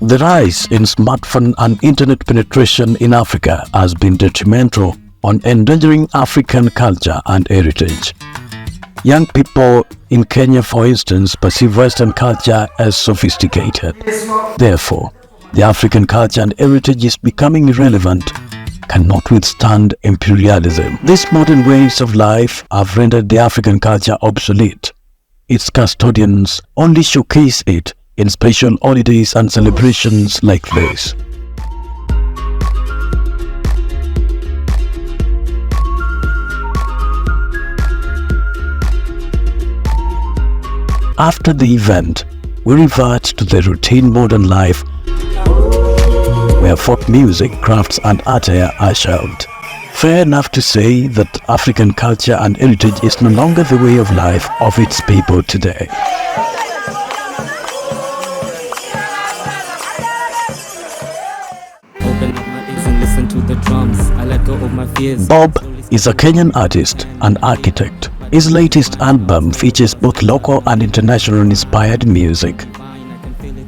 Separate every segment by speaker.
Speaker 1: The rise in smartphone and internet penetration in Africa has been detrimental on endangering African culture and heritage. Young people in Kenya, for instance, perceive Western culture as sophisticated. Therefore, the African culture and heritage is becoming irrelevant, cannot withstand imperialism. These modern ways of life have rendered the African culture obsolete. Its custodians only showcase it in special holidays and celebrations like this. After the event, we revert to the routine modern life where folk music, crafts and attire are shelved. Fair enough to say that African culture and heritage is no longer the way of life of its people today. Bob is a Kenyan artist and architect. His latest album features both local and international inspired music.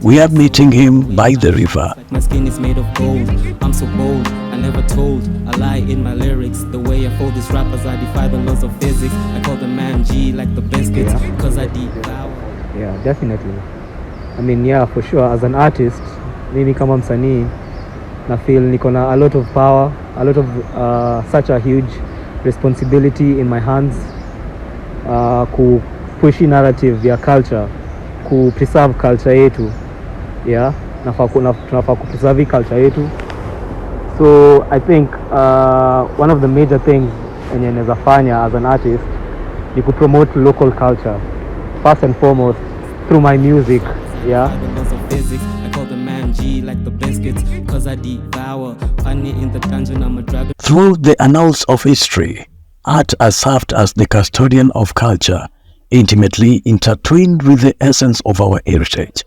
Speaker 1: We are meeting him by the river.
Speaker 2: My skin is made of gold. I'm so bold. I never told a lie in my lyrics. The way I fold these rappers, I defy the laws of physics. I call the man G like the biscuits, cause I devour.
Speaker 3: Yeah, definitely. I mean, yeah, for sure. As an artist, mimi kama msanii na feel niko na a lot of power, a lot of such a huge responsibility in my hands, ku push narrative ya culture, ku preserve culture yetu. Yeah, tunafaa ku preserve culture yetu. So I think one of the major things enye naweza fanya as an artist ni ku promote local culture first and foremost through my music. Yeah.
Speaker 1: Through the annals of history, art has served as the custodian of culture, intimately intertwined with the essence of our heritage.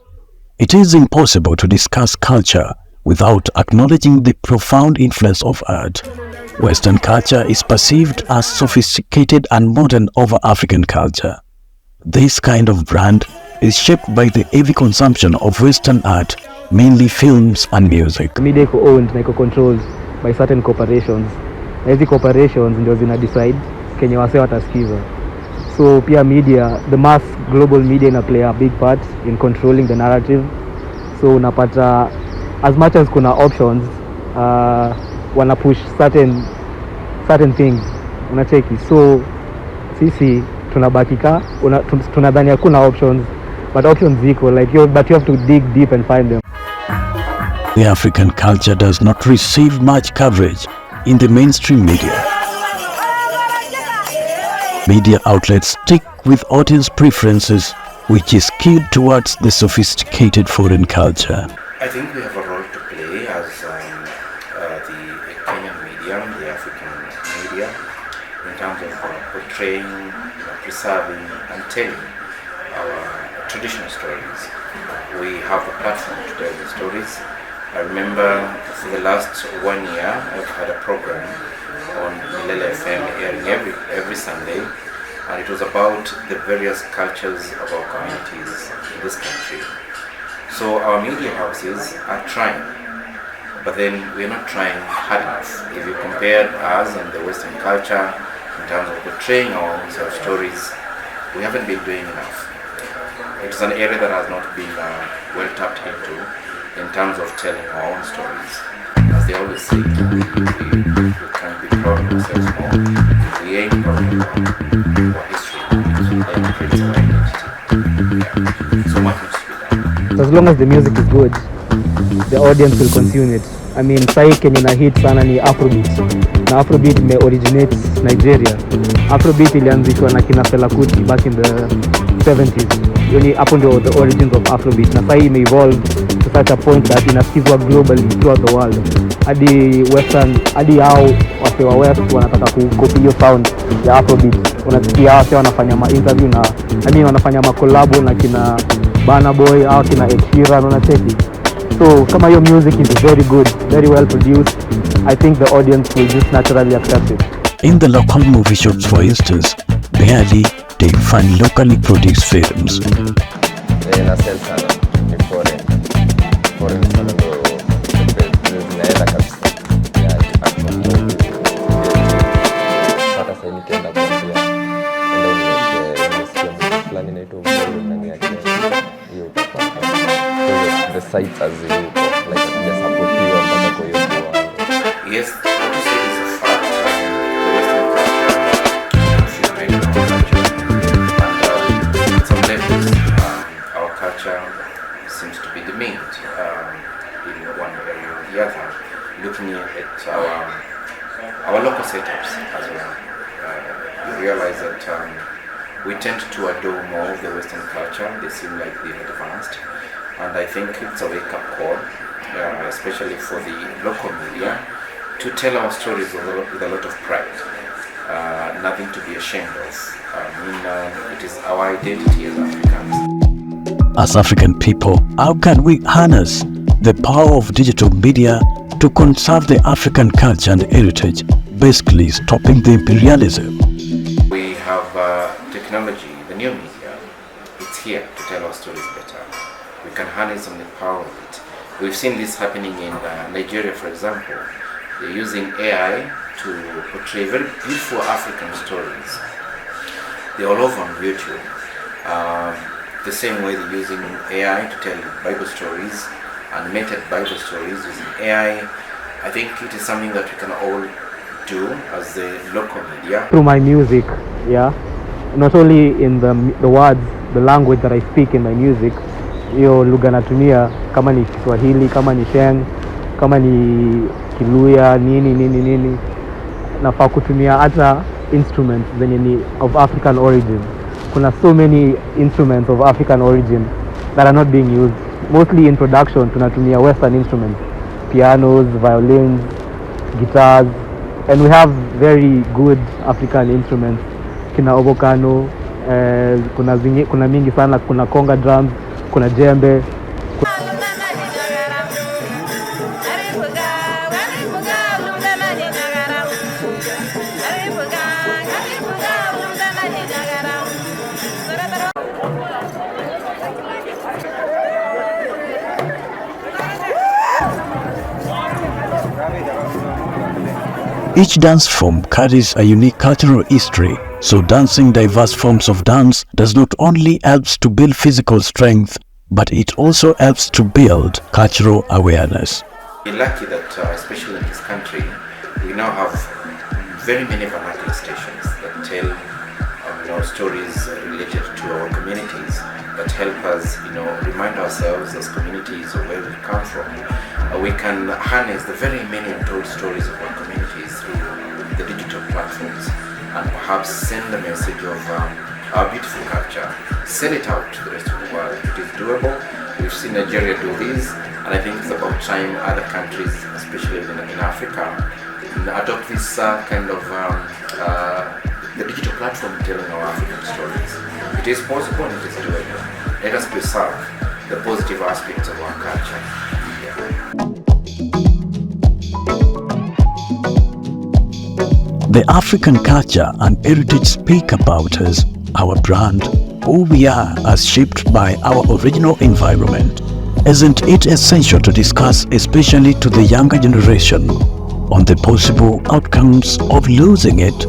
Speaker 1: It is impossible to discuss culture without acknowledging the profound influence of art. Western culture is perceived as sophisticated and modern over African culture. This kind of brand is shaped by the heavy consumption of Western art, mainly films and music.
Speaker 3: Media iko owned na iko controlled by certain corporations. Na hizi corporations ndio zina decide kenye wase watasikiza. So pia media, the mass global media ina play a big part in controlling the narrative. So unapata as much as kuna options, wana push certain things, unacheki. So sisi tunabakika, tunadhani hakuna options, but options ziko, like but you have to dig deep and find them.
Speaker 1: The African culture does not receive much coverage in the mainstream media. Media outlets stick with audience preferences, which is skewed towards the sophisticated foreign culture.
Speaker 4: I think we have a role to play as the Kenyan media, the African media, in terms of portraying, preserving and telling our traditional stories. We have a platform to tell the stories. I remember for the last 1 year I've had a program on Milele FM airing every Sunday, and it was about the various cultures of our communities in this country. So our media houses are trying, but then we're not trying hard enough. If you compare us and the Western culture in terms of portraying our own self stories, we haven't been doing enough. It is an area that has not been well tapped into in terms of telling our own stories. As they always say, we're trying to be proud of ourselves more. We ain't proud of our history, so it creates our identity. So much needs to be done.
Speaker 3: As long as the music is good, the audience will consume it. I mean, sahi kenye na hit sana ni Afrobeat. Na Afrobeat me originate Nigeria. Afrobeat ilianzishwa na kina Fela Kuti back in the 70s. Yoni hapo ndio the origins of Afrobeat. Na sahi ime evolve to such a point that inasikizwa globally throughout the world. Hadi Western, hadi hao wase wa West wanataka kucopy hiyo sound ya Afrobeat. Unasikia wase wanafanya ma interview na wanafanya ma collab na kina Burna Boy au kina Ed Sheeran, unacheki. So kama your music is very good, very well produced, I think the audience will just naturally accept it.
Speaker 1: In the local movie shops, for instance, barely they find locally produced films.
Speaker 5: Na sell sana, foreign sites haziuko, like hatujasapotiwa mpaka kwa hiyo kiwango.
Speaker 4: Yes, what you say is a fact. The Western culture is very culture, and at some levels, our culture seems to be demeaned in one area or the other. Looking at our local setups as well, you realize that we tend to adore more of the Western culture. They seem like they're advanced, and I think it's a wake-up call, especially for the local media, to tell our stories with a lot of pride. Nothing to be ashamed of. It is our identity as Africans.
Speaker 1: As African people, how can we harness the power of digital media to conserve the African culture and heritage, basically stopping the imperialism?
Speaker 4: We have technology, the new media. It's here to tell our stories better. We can harness on the power of it. We've seen this happening in Nigeria, for example. They're using AI to portray very beautiful African stories. They're all over on YouTube. The same way they're using AI to tell Bible stories, animated Bible stories using AI. I think it is something that we can all do as the local media.
Speaker 3: Through my music, yeah, not only in the words, the language that I speak in my music, hiyo lugha natumia, kama ni Kiswahili, kama ni Sheng, kama ni Kiluya, nini, nafaa kutumia hata instruments zenye ni of African origin. Kuna so many instruments of African origin that are not being used. Mostly in production tunatumia Western instruments, pianos, violins, guitars, and we have very good African instruments. Kina obokano, kuna mingi sana, kuna conga drums, kuna djembe.
Speaker 1: Each dance form carries a unique cultural history, so dancing diverse forms of dance does not only helps to build physical strength, but it also helps to build cultural awareness.
Speaker 4: We're lucky that, especially in this country, we now have very many vernacular stations that tell stories related to our communities, that help us remind ourselves as communities of where we come from. We can harness the very many untold stories of our communities through the digital platforms, and perhaps send the message of our beautiful culture, sell it out to the rest of the world. It is doable. We've seen Nigeria do this, and I think it's about time other countries, especially in Africa, adopt this kind of the digital platform telling our African stories. It is possible and it is doable. Let us preserve the positive aspects of our culture.
Speaker 1: The African culture and heritage speak about us, our brand, who we are as shaped by our original environment. Isn't it essential to discuss, especially to the younger generation, on the possible outcomes of losing it?